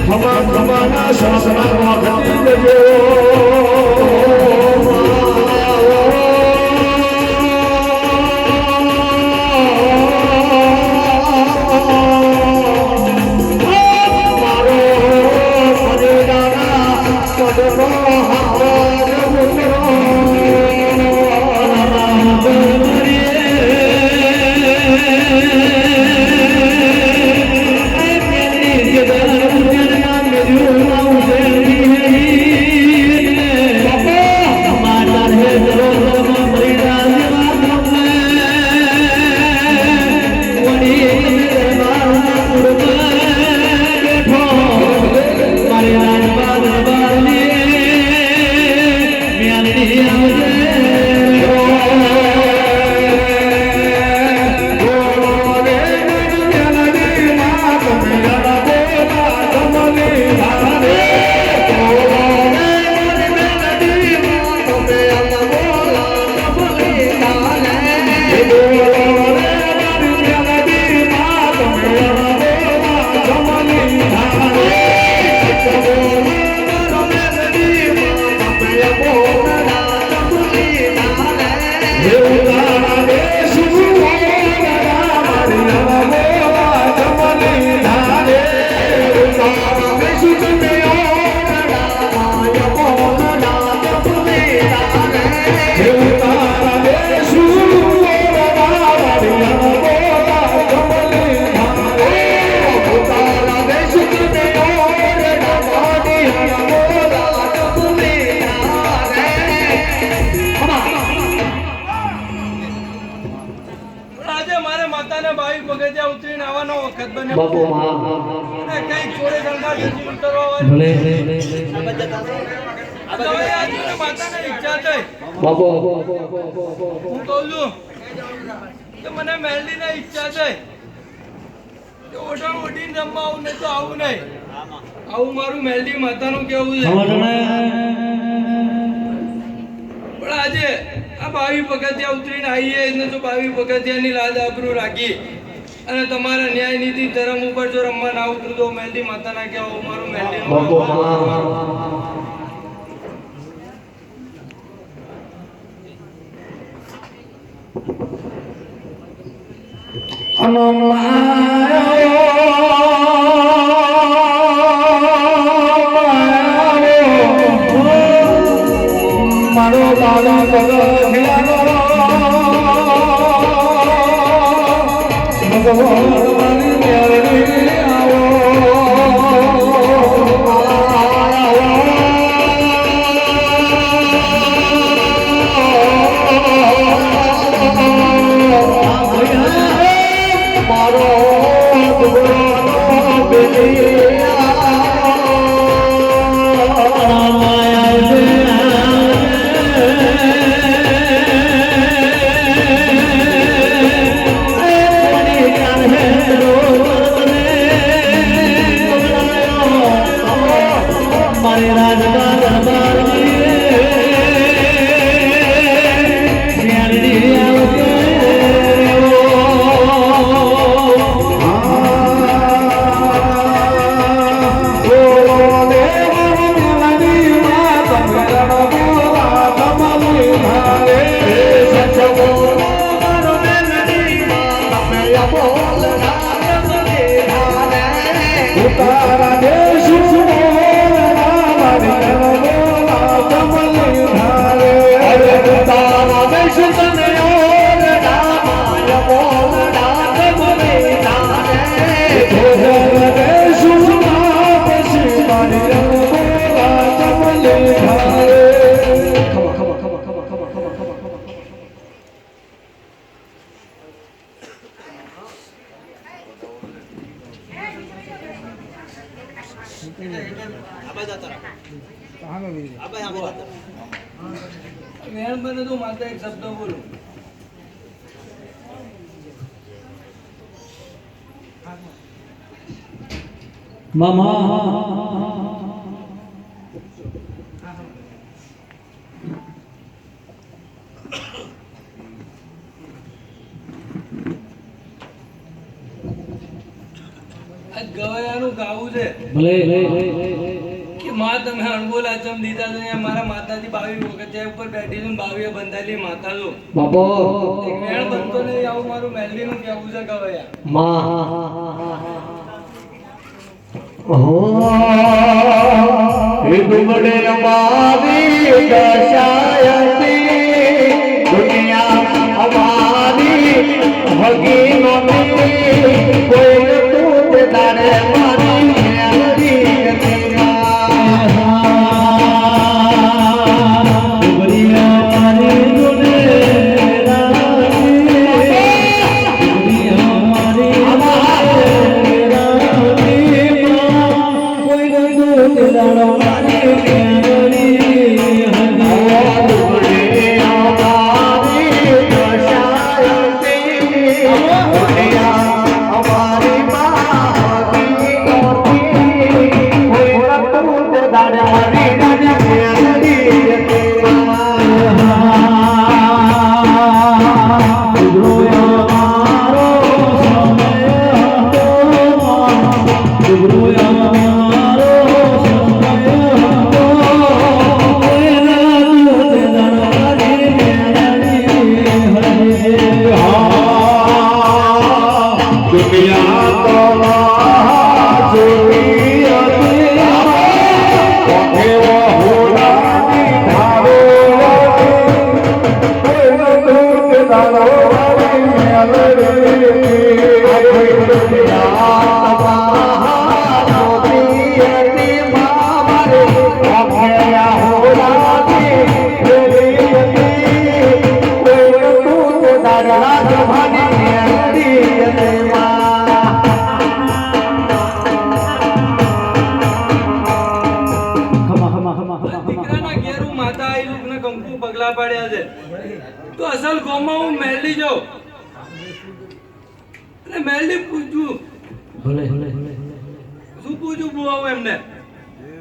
ખમા ખમાના શાસના વખતી જજો મને મેલડી ની ઈચ્છા છે ઓઢણ ઓઢીને રમવા આવું નહીં તો આવું નહીં આવું મારું મેલડી માતાનું કેવું છે પણ આજે આ 22 પગથિયા ઉતરીને આવીએ એટલે જો 22 પગથિયાની લાજ આબરૂ રાખી અને તમારા ન્યાય નીતિ ધર્મ ઉપર જો રમવા ના ઉતરું તો મેલડી માતાના કેવું મારું મેલડી મારો દાદા બને તો માતા એક શબ્દ બોલો મામા આ ગવાયાનું ગાવું છે કે માં તમે અણબોલ આચમ દીધા છો. અહીંયા મારા માતાજી 22 વખત ત્યાં ઉપર બેઠી છું, 22 બંધાયેલી માતા છું. એક વેણ બનતો નહીં આવું મારું મેલડીનું કહેવું છે ગવાયા. ડુમડે અમારી દશાયતી દુનિયા અમારી હગી નોતી કોઈ તું તારે મારી મેલડી દીકરાના ઘેરું માતા આયેલું ને કંકુ પગલા પાડ્યા છે તો અસલ ગોમાં હું મેલડી જાઉં અને મેલડી પૂછું શું પૂછું બુઆઓ એમને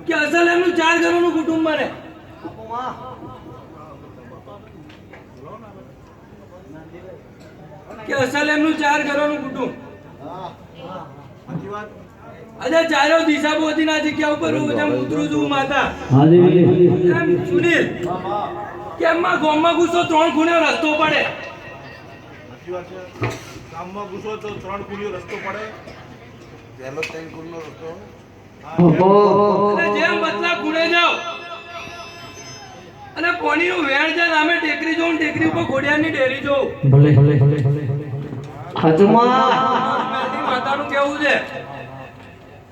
કે અસલ એમનું 4 ઘરોનું કુટુંબ બને કે અસલ એમનું 4 ઘરોનું કુટુંબ. અરે ચારો દિશા બોધી ના જગ્યા ઉપર હું જેમ ઉતરું છું માતા એમ સુનિલ કેમ માં ગોમમાં ઘૂસો 3 ખૂણે રસ્તો પડે ગામમાં ઘૂસો તો 3 ખૂણિયો રસ્તો પડે. પહેલો 3 ખૂણનો રસ્તો અને જેમ બદલા ખૂણે જાઓ અને પોણીનું વેણ છે નામે ટેકરી જોઉં ટેકરી ઉપર ઘોડિયાની ડેરી જોઉં માતાનું કેવું છે.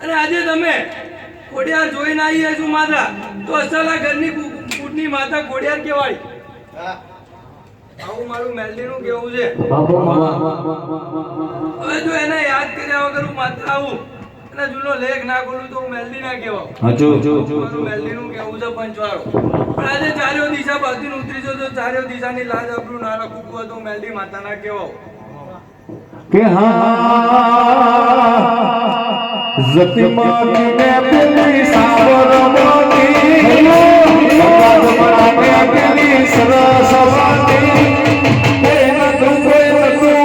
અને આજે તમે ઘોડિયાર જોઈને આવીએ છું માતા તો અસલ આ ઘરની કૂટની માતા ઘોડિયાર કહેવાય. આવું મારું મેલડીનું કેવું છે. હવે જો એને યાદ કર્યા વગર હું માતા આવું અને જૂનો લેખ ના ખોલું તો હું મેલડી ના કહેવાઉં. મારું મેલડીનું કેવું છે પંચવાળો. પણ આજે ચારેય દિશા બાજુ ઉતરી જો તો ચારેય દિશાની લાજ આપણું ના રાખવું હોય તો મેલડી માતા ના કહેવાઉં. કે હા જતિમાની ને પેલી સાવરમણી ભગવાન મને પેલી સરસવાની કોઈ નતું કોઈ નતું